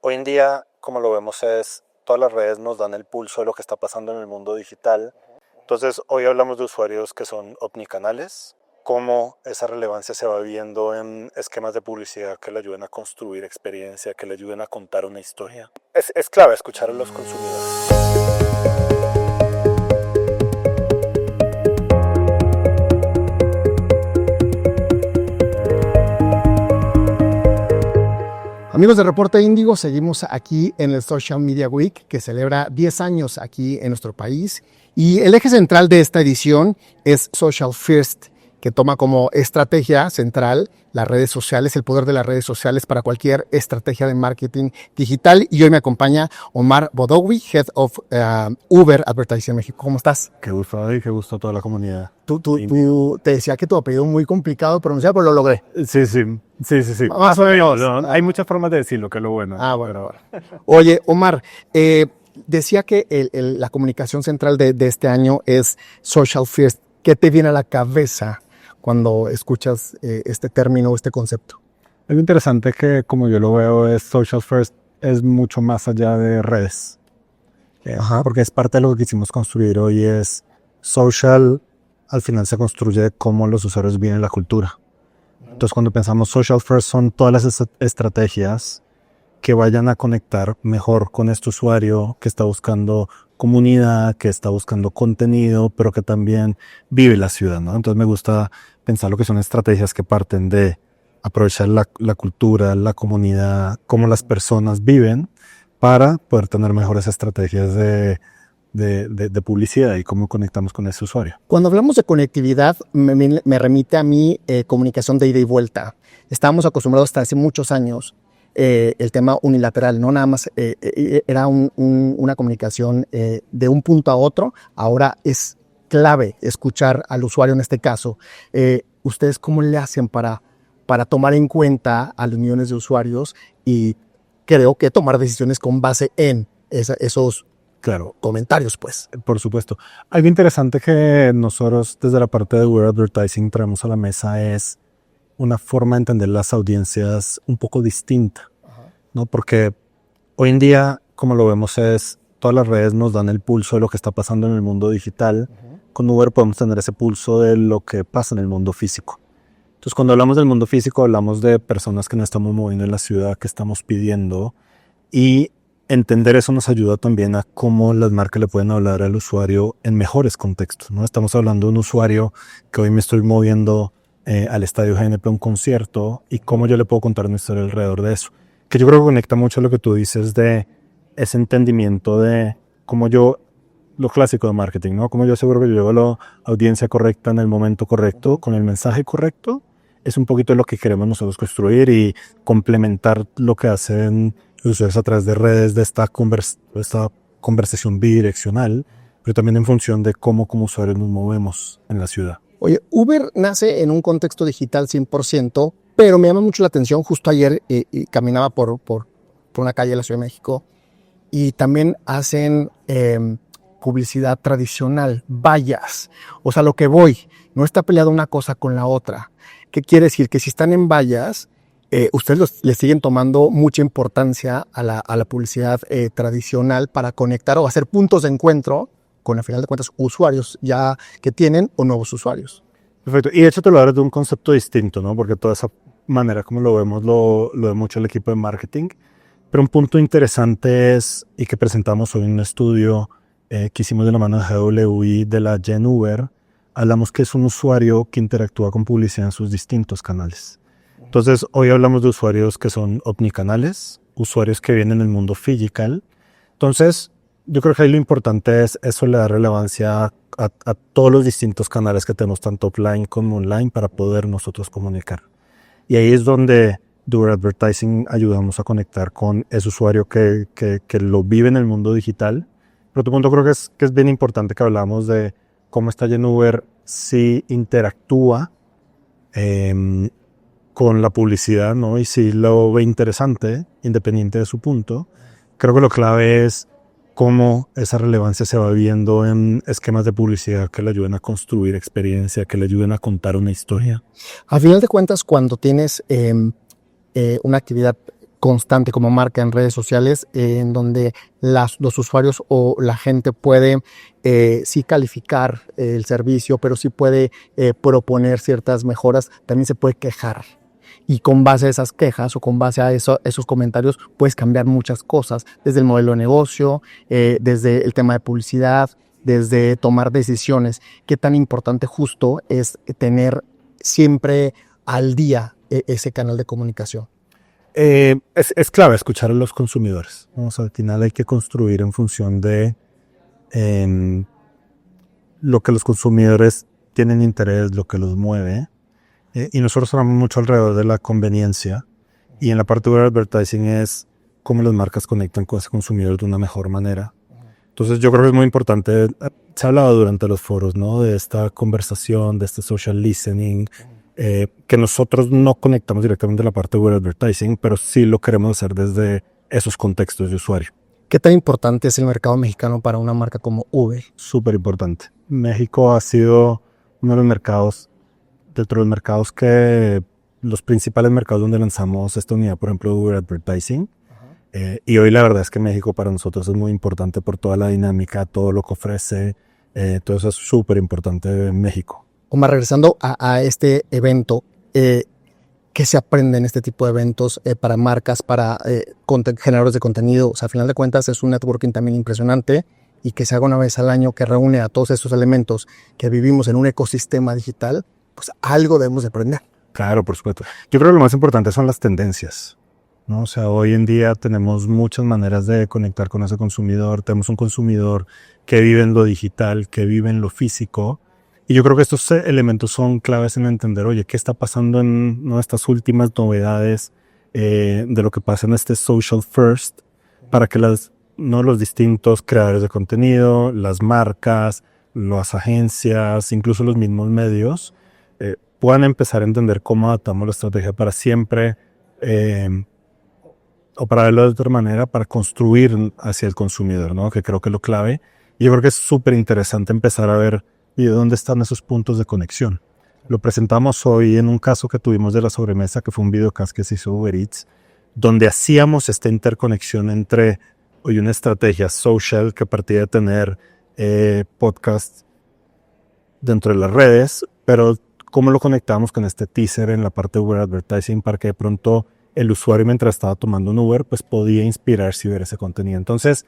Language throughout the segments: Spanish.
Hoy en día, como lo vemos, todas las redes nos dan el pulso de lo que está pasando en el mundo digital. Entonces, hoy hablamos de usuarios que son omnicanales, cómo esa relevancia se va viendo en esquemas de publicidad que le ayuden a construir experiencia, que le ayuden a contar una historia. Es clave escuchar a los consumidores. Amigos de Reporte Índigo, seguimos aquí en el Social Media Week, que celebra 10 años aquí en nuestro país. Y el eje central de esta edición es Social First, que toma como estrategia central las redes sociales, el poder de las redes sociales para cualquier estrategia de marketing digital. Y hoy me acompaña Omar Bodowi, Head of Uber Advertising México. ¿Cómo estás? Qué gusto, David, qué gusto a toda la comunidad. Tú te decía que tu apellido muy complicado de pronunciar, pero lo logré. Sí. Más o menos. Hay muchas formas de decirlo, que es lo bueno. Bueno. Oye, Omar, decía que la comunicación central de este año es Social First. ¿Qué te viene a la cabeza cuando escuchas este término o este concepto? Algo interesante que, como yo lo veo, es Social First es mucho más allá de redes. Porque es parte de lo que quisimos construir hoy. Es social, al final se construye de cómo los usuarios viven la cultura. Entonces, cuando pensamos Social First, son todas las estrategias que vayan a conectar mejor con este usuario que está buscando comunidad, que está buscando contenido, pero que también vive la ciudad, ¿no? Entonces me gusta pensar lo que son estrategias que parten de aprovechar la cultura, la comunidad, cómo las personas viven, para poder tener mejores estrategias de publicidad y cómo conectamos con ese usuario. Cuando hablamos de conectividad, me remite a mí comunicación de ida y vuelta. Estábamos acostumbrados hasta hace muchos años el tema unilateral, no nada más era una comunicación de un punto a otro. Ahora es clave escuchar al usuario en este caso. ¿Ustedes cómo le hacen para tomar en cuenta a los millones de usuarios y creo que tomar decisiones con base en esos comentarios, pues? Por supuesto. Algo interesante que nosotros desde la parte de Uber Advertising traemos a la mesa es una forma de entender las audiencias un poco distinta, ¿no? Porque hoy en día, como lo vemos, todas las redes nos dan el pulso de lo que está pasando en el mundo digital. Con Uber podemos tener ese pulso de lo que pasa en el mundo físico. Entonces, cuando hablamos del mundo físico, hablamos de personas que nos estamos moviendo en la ciudad, que estamos pidiendo, y entender eso nos ayuda también a cómo las marcas le pueden hablar al usuario en mejores contextos, ¿no? Estamos hablando de un usuario que hoy me estoy moviendo al Estadio GNP a un concierto, y cómo yo le puedo contar una historia alrededor de eso. Que yo creo que conecta mucho lo que tú dices de ese entendimiento de cómo yo, lo clásico de marketing, ¿no? Cómo yo aseguro que yo llevo a la audiencia correcta en el momento correcto, con el mensaje correcto. Es un poquito lo que queremos nosotros construir y complementar lo que hacen los usuarios a través de redes, de esta conversación bidireccional, pero también en función de cómo como usuarios nos movemos en la ciudad. Oye, Uber nace en un contexto digital 100%, pero me llama mucho la atención. Justo ayer caminaba por una calle de la Ciudad de México y también hacen publicidad tradicional, vallas. O sea, lo que voy, no está peleada una cosa con la otra. ¿Qué quiere decir? Que si están en vallas, ustedes le siguen tomando mucha importancia a la publicidad tradicional para conectar o hacer puntos de encuentro con, al final de cuentas, usuarios ya que tienen o nuevos usuarios. Perfecto. Y de hecho te lo hablas de un concepto distinto, ¿no? Porque toda esa manera como lo vemos, lo ve mucho el equipo de marketing. Pero un punto interesante es, y que presentamos hoy en un estudio que hicimos de la mano de GWI de la Gen Uber, hablamos que es un usuario que interactúa con publicidad en sus distintos canales. Entonces, hoy hablamos de usuarios que son omnicanales, usuarios que vienen del mundo digital. Entonces, yo creo que ahí lo importante es eso, le da relevancia a todos los distintos canales que tenemos, tanto offline como online, para poder nosotros comunicar. Y ahí es donde Uber Advertising ayudamos a conectar con ese usuario que lo vive en el mundo digital. Pero otro punto creo que es bien importante que hablamos de cómo está Gen Uber si interactúa con la publicidad, ¿no? Y si lo ve interesante, independiente de su punto. Creo que lo clave es cómo esa relevancia se va viendo en esquemas de publicidad que le ayuden a construir experiencia, que le ayuden a contar una historia. A final de cuentas, cuando tienes una actividad constante como marca en redes sociales, en donde los usuarios o la gente puede sí calificar el servicio, pero sí puede proponer ciertas mejoras, también se puede quejar. Y con base a esas quejas o con base a esos comentarios puedes cambiar muchas cosas, desde el modelo de negocio, desde el tema de publicidad, desde tomar decisiones. Qué tan importante justo es tener siempre al día ese canal de comunicación. Es clave escuchar a los consumidores, ¿no? O sea, al final hay que construir en función de lo que los consumidores tienen interés, lo que los mueve. Y nosotros hablamos mucho alrededor de la conveniencia. Y en la parte de advertising es cómo las marcas conectan con ese consumidor de una mejor manera. Entonces yo creo que es muy importante, se ha hablado durante los foros, ¿no? De esta conversación, de este social listening, que nosotros no conectamos directamente en la parte de advertising, pero sí lo queremos hacer desde esos contextos de usuario. ¿Qué tan importante es el mercado mexicano para una marca como Uber? Súper importante. México ha sido uno de los mercados, dentro de los mercados que, los principales mercados donde lanzamos esta unidad, por ejemplo, Uber Advertising. Y hoy la verdad es que México para nosotros es muy importante por toda la dinámica, todo lo que ofrece, todo eso es súper importante en México. Omar, regresando a este evento, ¿qué se aprende en este tipo de eventos para marcas, para generadores de contenido? O sea, a final de cuentas es un networking también impresionante y que se haga una vez al año que reúne a todos esos elementos que vivimos en un ecosistema digital, pues algo debemos de aprender. Claro, por supuesto. Yo creo que lo más importante son las tendencias, ¿no? O sea, hoy en día tenemos muchas maneras de conectar con ese consumidor. Tenemos un consumidor que vive en lo digital, que vive en lo físico. Y yo creo que estos elementos son claves en entender, oye, ¿qué está pasando en, ¿no?, estas últimas novedades de lo que pasa en este social first? Para que los distintos creadores de contenido, las marcas, las agencias, incluso los mismos medios, puedan empezar a entender cómo adaptamos la estrategia para siempre, o para verlo de otra manera, para construir hacia el consumidor, ¿no? Que creo que es lo clave. Y yo creo que es súper interesante empezar a ver y de dónde están esos puntos de conexión. Lo presentamos hoy en un caso que tuvimos de la sobremesa, que fue un videocast que se hizo Uber Eats, donde hacíamos esta interconexión entre hoy una estrategia social que partía de tener podcasts dentro de las redes, pero cómo lo conectamos con este teaser en la parte de Uber Advertising para que de pronto el usuario, mientras estaba tomando un Uber, pues podía inspirarse y ver ese contenido. Entonces,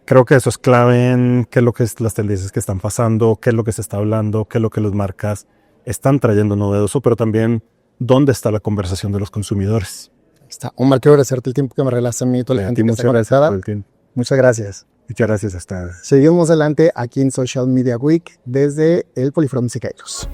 creo que eso es clave en qué es lo que es las tendencias que están pasando, qué es lo que se está hablando, qué es lo que las marcas están trayendo novedoso, pero también dónde está la conversación de los consumidores. Está. Omar, quiero agradecerte el tiempo que me regalaste a mí, toda la gente que está conectada. Muchas gracias. Muchas gracias. Hasta. Seguimos adelante aquí en Social Media Week desde el Polifrón Siqueiros.